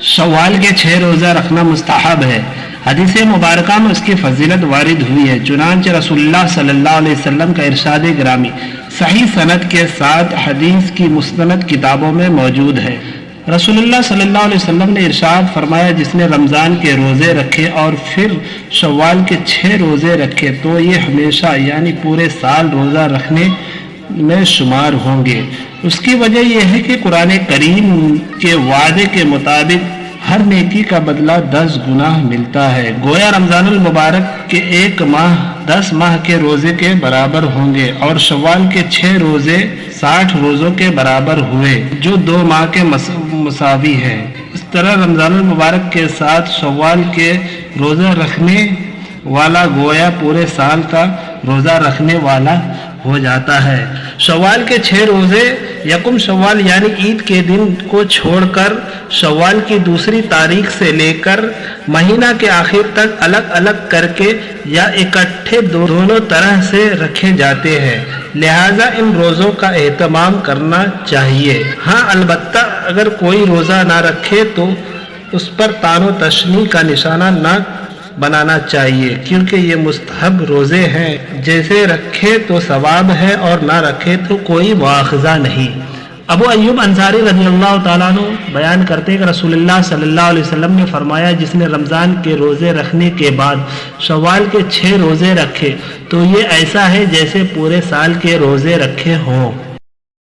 शव्वाल के 6 रोज़ा रखना मुस्तहब है। हदीस मुबारका में उसकी फजीलत वारिद हुई है। चुनांचे रसूलुल्लाह सल्लल्लाहु अलैहि वसल्लम का इरशाद गिरामी सही सनद के साथ हदीस की मुस्तनद किताबों में मौजूद है। रसूलुल्लाह सल्लल्लाहु अलैहि वसल्लम ने इरशाद फरमाया, जिसने रमज़ान के रोज़े रखे और फिर शव्वाल के 6 रोज़े रखे तो ये हमेशा यानी पूरे साल रोज़ा रखने में शुमार होंगे। उसकी वजह यह है कि कुरान करीम के वादे के मुताबिक हर नेकी का बदला 10 गुना मिलता है। गोया रमज़ानुल मुबारक के 1 माह 10 माह के रोज़े के बराबर होंगे और शव्वाल के 6 रोज़े 60 रोज़ों के बराबर हुए, जो 2 माह के मुसावी है। इस तरह रमज़ानुल मुबारक के साथ शव्वाल के रोज़ा रखने वाला गोया पूरे साल का रोज़ा रखने वाला हो जाता है। शव्वाल के 6 रोज़े यकुम शव्वाल यानी ईद के दिन को छोड़कर शव्वाल की दूसरी तारीख से लेकर महीना के आखिर तक अलग अलग करके या इकट्ठे दोनों तरह से रखे जाते हैं। लिहाजा इन रोज़ों का एहतमाम करना चाहिए। हाँ, अलबत्ता अगर कोई रोज़ा ना रखे तो उस पर तानो तशनी का निशाना ना बनाना चाहिए, क्योंकि ये मुस्तहब रोज़े हैं। जैसे रखे तो सवाब है और ना रखे तो कोई मुआखज़ा नहीं। अबू अय्यूब अंसारी रज़ियल्लाहु ताला अन्हु बयान करते हैं कि रसूलुल्लाह सल्लल्लाहु अलैहि वसल्लम ने फरमाया, जिसने रमज़ान के रोज़े रखने के बाद शव्वाल के 6 रोज़े रखे तो ये ऐसा है जैसे पूरे साल के रोज़े रखे हों।